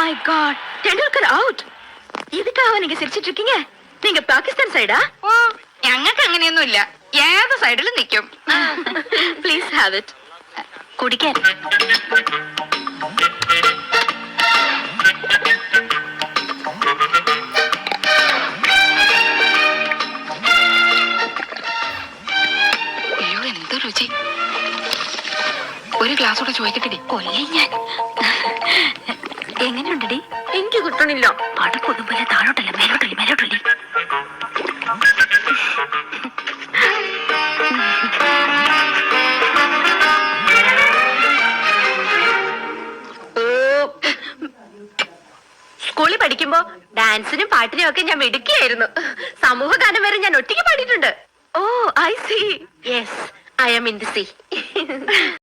My God, Tendulkar out. இதுக்காக நீங்க சிரிச்சிட்டு இருக்கீங்க? நீங்க பாகிஸ்தான் சைடா? ഓ ഞങ്ങൾക്ക് അങ്ങനെയൊന്നുമില്ല, ഏത് സൈഡിലും നിൽക്കും. Please have it. കുടിക്കാൻ. അയ്യോ എന്ത് രുചി. ഒരു ഗ്ലാസ് കൂടെ ചോദിക്കട്ടെ? കൊല്ലേ ഞാൻ. എങ്ങനെയുണ്ടടി? എനിക്ക് കിട്ടണില്ല. പട കൊടുമ്പോലെ താഴോട്ടല്ല മേലോട്ടല്ലേ മേലോട്ടല്ലേ. സ്കൂളിൽ പഠിക്കുമ്പോ ഡാൻസിനും പാട്ടിനും ഒക്കെ ഞാൻ മിടുക്കിയായിരുന്നു. സമൂഹ ഗാനം വരെ ഞാൻ ഒറ്റയ്ക്ക് പാടിയിട്ടുണ്ട്. Oh I see. Yes, I am in the see.